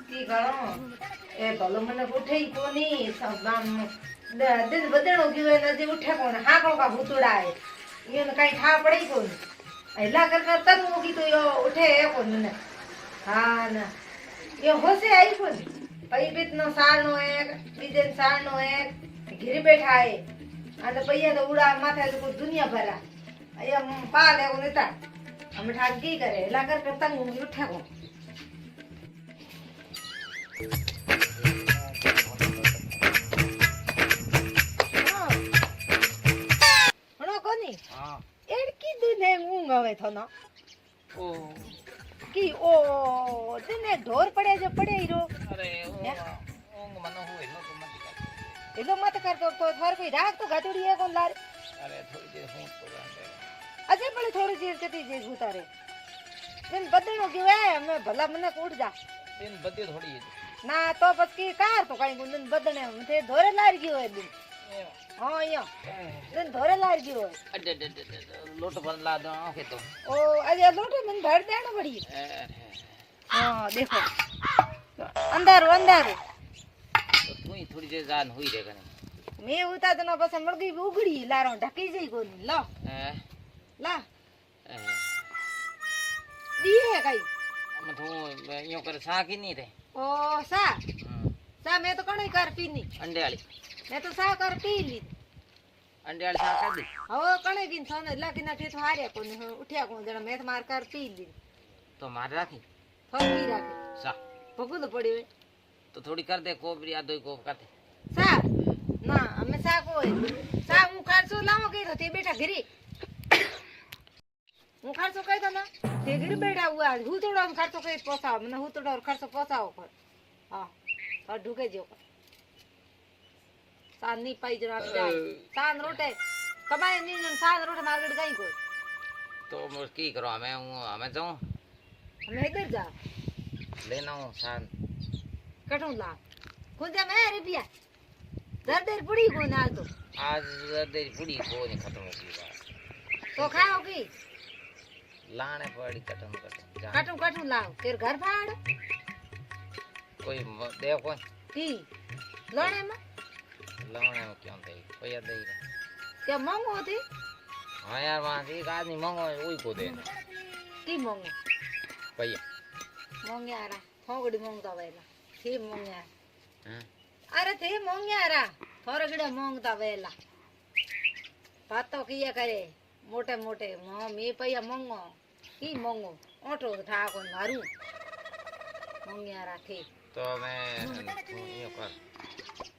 કી કરો એ ભલો મને ઉઠે કોની સબામ દિન બદણો ગયો નજી ઉઠે કોણ હા કો કા ભૂતડાય એને કઈ ઠા પડી કોણ એલા કર તર મોગી તો યો ઉઠે એ કોણ ને હા ના યો હોસે આઈ કોણ પઈ બીતનો સારનો એક બીજે સારનો એક ઘરે બેઠા એ અને પૈયા તો ઉડા માથે તો દુનિયા ભરા અહીંયા પાલ એવું નેતા અમે ઠાકી કરે એલા કર તંગ મોગી ઉઠે કોણ એડકી દિને ઊંઘ આવે થોનો ઓ કી ઓ દિને ઢોર પડે છે પડે હીરો અરે ઊંઘ મનો હોય નો તો મત કર એલો મત કર તો ફર કોઈ રાખ તો ગાતડી એ કોણ લારે અરે થોડી દેર હું તો અજે ભલે થોડી દેર કતી જે ઉતારે દિન બદણો ગયો એ મે ભલા મને ઉડ જા દિન બદે થોડી ના તો પછી કાર તો કઈ ગુંદન બદણે તે ધોરે લાર ગયો એ દિન હા યો દિન ધોરે લાર ગયો અડે લોટ બદલા દો કે તો ઓ અજે લોટ મને ભર દેણો પડી હા દેખો અંધારો અંધારો તો તું થોડી જે જાન હોઈ રે કને મે ઉતા તનો બસ મરગી ઉગડી લારો ઢકી જઈ કોની લો લા દી હે કઈ અમે તો યો કરે સાકી ની રે ઓ સા મે તો કણી કર પીની અંડેવાળી મે તો સા કર પી લી અંડેવાળી સા કર દી હવે કણી પીન સોને લાગી ના તો હારે કોને ઉઠ્યા કોણ જણા મે તો માર કર પી લી તો માર રાખી ફોકી રાખી સા ભગું તો પડી હોય તો થોડી કર દે કોબરી આ દોઈ કોપ કાતે સા ના અમે સા કોઈ સા હું ખર્ચો લાવો કે તો તે બેઠા ઘરે હું ખર્ચો કઈ તો ના તે ઘરે બેઠા હુઆ હું થોડો ખર્ચો કઈ પોસાવ મને હું થોડો ખર્ચો પોસાવો પર હા તો ઢુકે જો સાન ની પાઈ જરા જાય સાન રોટે કમાય ની સાન રોટે માર્કેટ ગઈ કોઈ તો મોર કી કરો અમે જાઉં અમે ઇધર જા લેના હું સાન કટું લા કુંજા મે રૂપિયા દરદર પુડી કો ના તો આજ દરદર પુડી કો ને ખતમ હો ગઈ તો ખાઓ કી લાણે પડી કટું લાવ તેર ઘર ફાડ કોઈ દેવ કોઈ કી લાણે માં ક્યાં દે પૈયા દઈ રે કે મંગો હતી હા યાર માં એક આદમી મંગો ઓઈ કો દે કી મંગો પૈયા મંગ્યારા થોગડી મંગતા વેલા થી મંગ્યા અરે તે મંગ્યારા થોરગડે મંગતા વેલા પાતો કિયા કરે મોટે મોટે મે પૈયા મંગો કી મંગો ઓટો ઠાકો મારું મંગ્યારા થી તો મે યો કર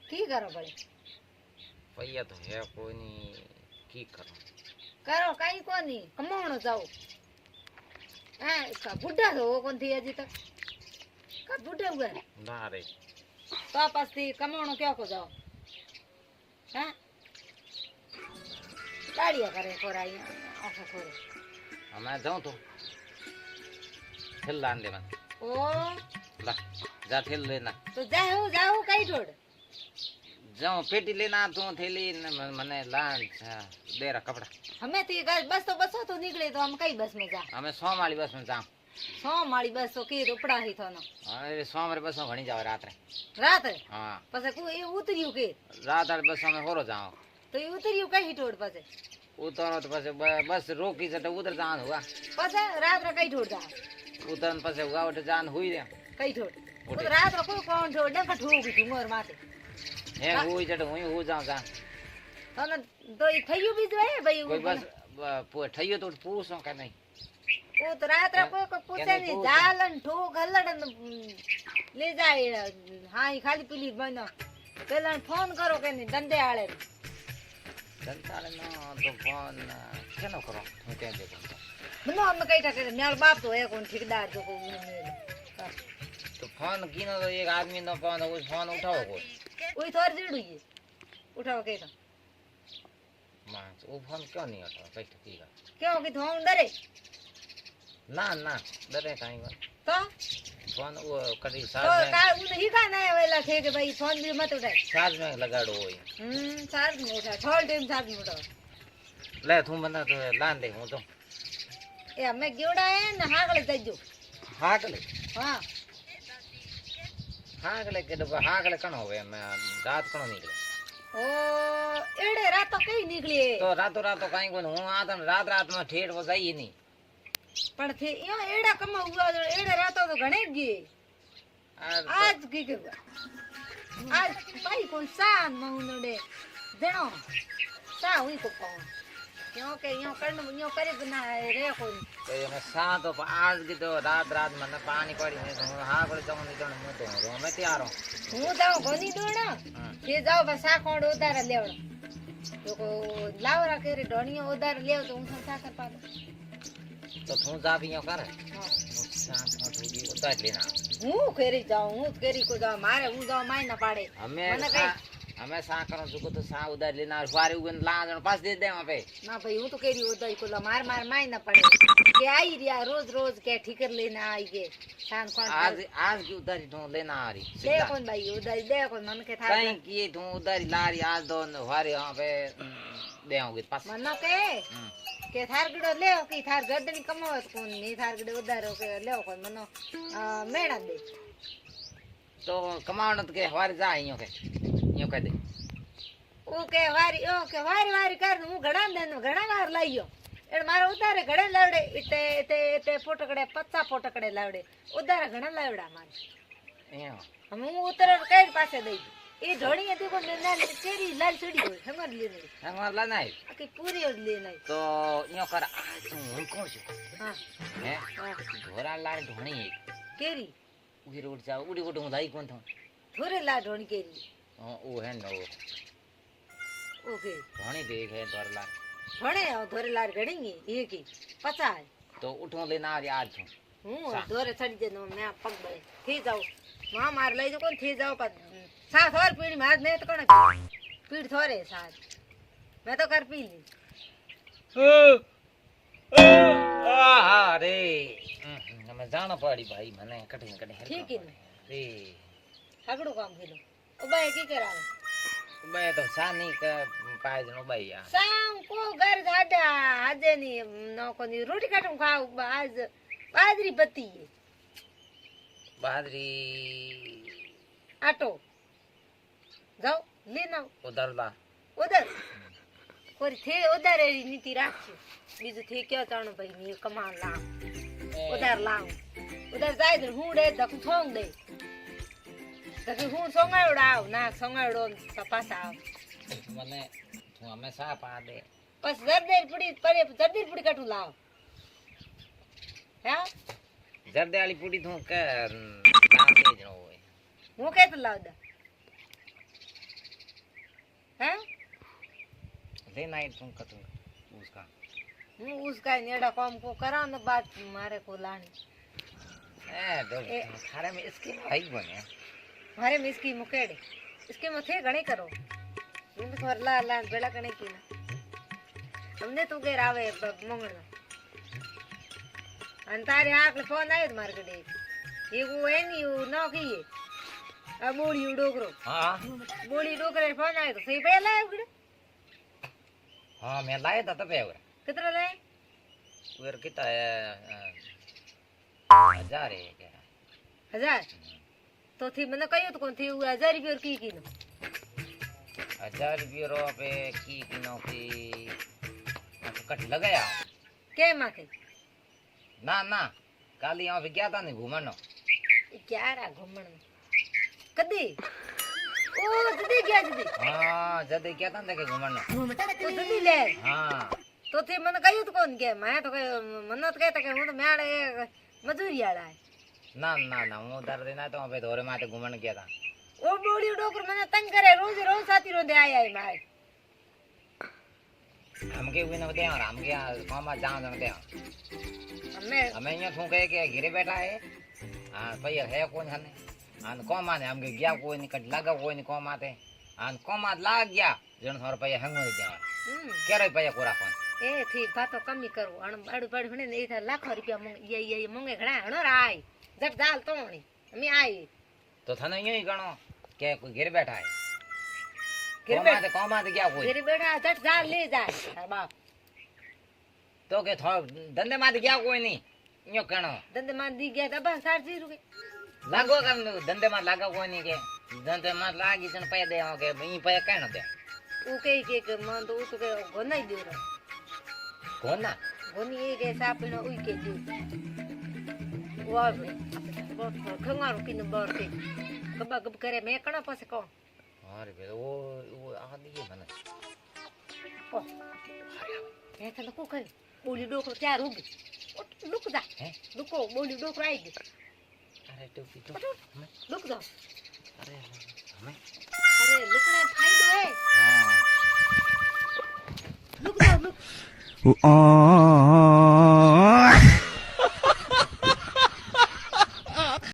કી કરો ભલે પૈયા તો હે કોની કી કરો કઈ કોની કમાણો જાવ હા કા બુઢા તો કોણ થી હજી તક કા બુઢા ઉગા ના રે તો પાસથી કમાણો ક્યાં કો જાવ હા ગાડિયા કરે કોરાઈ આખા કોરે અમે જાઉં તો થેલ લાન દે મને ઓ લા જા થેલ લેના તો જાઉં કઈ જોડ જાઉં પેટી લેના તો થેલી મને લાન દેરા કપડા અમે તે બસ તો નીકળે તો અમે કઈ બસ માં જા અમે 100 માળી બસ માં જાઉં 100 માળી બસ તો કે ઉપડા હી થોનો અરે 100 માળી બસ માં ઘણી જાવ રાત્રે હા પછી કોઈ એ ઉતર્યું કે રાત્રે બસ અમે હોરો જાવ તો એ ઉતર્યું કઈ ઠોડ પછી ઉતરો તો પછી બસ રોકી જતો ઉતર જાન હોવા પછી રાત્રે કઈ ઠોડ જા ઉતરન પછી ઉગાવટ જાન હોઈ રે કઈ ઠોડ રાત્રે કોઈ કોણ ઠોડ ડક ઠોકી ઠુમર માથે હે હોઈ જતો હું જાઉં જા તને તો ઈ થયું બીજું હે ભાઈ કોઈ બસ થયું તો પૂછો કે નહીં ઓ તો રાત્રે કોઈ પૂછે નહીં જાલન ઠોક હલડન લે જાય હા ઈ ખાલી પીલી બનો પેલા ફોન કરો કે નહીં ધંધે આળે ધંધાળે નો તો ફોન કેનો કરો હું કે દે મને અમે કઈ ઠકે મેળ બાપ તો હે કોણ ઠીકદાર જો કોઈ તો ફોન કીનો તો એક આદમી નો ફોન ઉઠાવો કોઈ ઓય થોર જેડું ઉઠાવો કે તો માં ઓ ફોન ક્યાં નહીં ઉઠાવો કઈ ઠકી ક્યાં કે ધોમ ડરે ના ડરે કાઈ વાત તો ફોન ઓ કરી સાજ તો કા ઉન હી કા ના આવેલા છે કે ભાઈ ફોન બી મત ઉઠાય સાજ में लगाડો હોય સાજ में ઉઠા થોડ ટાઈમ સાજ में ઉઠાવ લે તું મને તો લાન દે હું તો એ અમે ગયોડા હે ને હાકલે જજો હાકલે હા હાગલે કે હાગલે કણ હવે રાત કણો નીકળે ઓ એડે રાતો કઈ નીકળી તો રાતો કાઈ કોને હું આ તને રાત માં ઠેઠ વસાઈ ની પણ થે યો એડા કમાવા એડે રાતો તો ઘણે ગઈ આજ કી કે આજ ભાઈ કોણ સાન મઉનડે દેણો સા હુઈ કો પાવ क्यों के यो करन यो करे बना रे कोन तो ये सा तो आज की तो रात में पानी पड़ी है तो हां कोई जाऊं नहीं तो मैं तो रो मैं तैयार हूं હું જાઉં કોની દોડા કે જાવ બસા કોડ ઉધાર લેવડો તો કો લાવરા કેરી ઢોણીઓ ઉધાર લેવ તો હું સાકર પાડો तो तू जा भी यो कर शाम को थोड़ी उधार लेना હું કેરી જાઉં હું કેરી को जाऊं मारे હું जाऊं माई ना पाड़े हमें सा करो जो तो सा उधार लेना वारे उगन लाजन पास दे दे वहां पे ना भाई हूं तो केरी उधार को मार माई ना पड़े के आई रिया रोज के ठीकर लेना आई के शान कोन आज की उधारी तू लेना आ रही दे कौन भाई उधारी दे कौन मन के था कहीं की तू उधारी ला रही आज दो वारे वहां पे दे आओगे पास मन के थार गडो ले की थार गडनी कमावत कोन नी थार गडो उधारो के ले कोन मनो मेणा दे तो कमावण के वारे जा यो कह दे ओके वारी कर हूं घड़ा वार लाइयो एड मारो उतारे घड़े लावड़े इते फोटकड़े 50 फोटकड़े लावड़े उतारे घड़ा लावड़ा मारे हम उतर कई पासे दई ए ढोणी હતી કો નાલ કેરી લાલ છોડી હોય હમર લે નહીં આકી પૂરી લે નહીં તો યો કર તું હું કોણ છું હા હે ઘોરા લાલ ઢોણી કેરી ઉડી રોડ જા ઉડી હું લાઈ કોણ થો થોરે લા ઢોણી કેરી ओ है नो ओके घणी देख है धोरलार घणे धोरलार घणी ये की 50 तो उठो लेना आज छो हूं धोरे चढ़ी जे मैं पग बे थी जाऊ मां मार लई जो कोन थी जाऊ पर सा थोर पीड़ी मार ने तो कोन पीड़ थोरे साथ मैं तो कर पी ली अरे मैं जाना पड़ी भाई मने कटे ठीक है रे हगड़ो काम खेलो उबाय की करावे उबाय तो सानी का पाए जनो भैया शाम को घर जाडा आजे नी नो कोनी रोटी काटूं खाओ आज बाजरी बत्ती है बाजरी आटो जाओ लेना उधर कोरी थे उधर नीति राखी बीजू थे क्या चाणो भाई नी कमा ला उधर जाय दे हुडे दक थोंग दे तके हूं सोंगाड़ाव ना सोंगाड़ो पासा मने तू हमेशा पा दे बस जर्देर पुड़ी काटू लाव है जर्दे वाली पुड़ी तू के ना दे जनो होए हूं के तो लाव दा हैं लेना है तू कतू उसका नेड़ा काम को करा न बात मारे को लानी थारे में इसके भाई बने मारे में इसकी मुकेड़े इसके मथे गणे करो इन थोर ला ला बेला गणे की ना हमने तू के रावे मंगण अंतारे आक फोन आयो मार गडे ये वो है नी नो की आ बोली डोकरो हां बोली डोकरे फोन आयो तो सही पे लायो गडे हां मैं लाया था तो पे कितना लाए वेर कितना है 1000 है क्या 1000 तो थी मैंने कहियो तो कौन थी 1000 रुपया की नो 1000 रुपया रो पे की नो की कट लगाया के माके ना काली यहां पे गया था नहीं घूमनो क्या रा घूमण कदी ओ जदी गया जदी हां जदी क्या था देखे घूमनो तो जदी ले हां तो थी मैंने कहियो तो कौन के मैं तो मन्नत कहता के हूं तो मेड़े मजूरी आड़ा है ना वो उधर देना तो वहां पे धोरे माथे घूमन गया था ओ बोड़ी डोकर मैंने तंग करे रोज साथी रो दे आई मारे हमके भी न दे और हमके मामा जान दे हमें ये थू कहे के घरे बैठा है हां भैया है कौन हने आन कोमा ने हमके गया कोई नहीं कट लगा कोई नहीं कोमा थे आन कोमा लाग गया जन थोर भैया हंगो जा केरे भैया पूरा फोन ए ठीक बातो कमी करो अण बड़ बड़ हने नहीं था लाखों रुपया ये मंगे घणा हणो राय जट जाल तोणी मैं आई तो थाने यही गणो के कोई घर बैठा है कोमा दे क्या कोई घर बैठा जट जाल ले जाए बाप तो के थो धंधे मां गया कोई नहीं यो कणो धंधे मां दी गया दबा 4 रुपए લાગો કામ ધંધે માં લાગો કોની કે ધંધે માં લાગી તને પૈ દે કે ઈ પૈ કઈ ન દે તું કે મન તો તું કે ગનાઈ દે રે કોના ગની એ કે સાપીનો ઉઈ કે દે વાહ બસ ખંગારો પીને બહાર કે ગબા ગબ કરે મેં કણા પાસે કોણ અરે બે ઓ આ દીએ મને ઓ મેં તને કો કહ્યું બોલી ડોકરો ત્યાં રૂગી લુક જા હે લુકો બોલી ડોકરો આવી ગઈ અરે ટોપી તો લુક દો અરે અમે અરે લુકને ફાયદો હે હા લુક દો લુક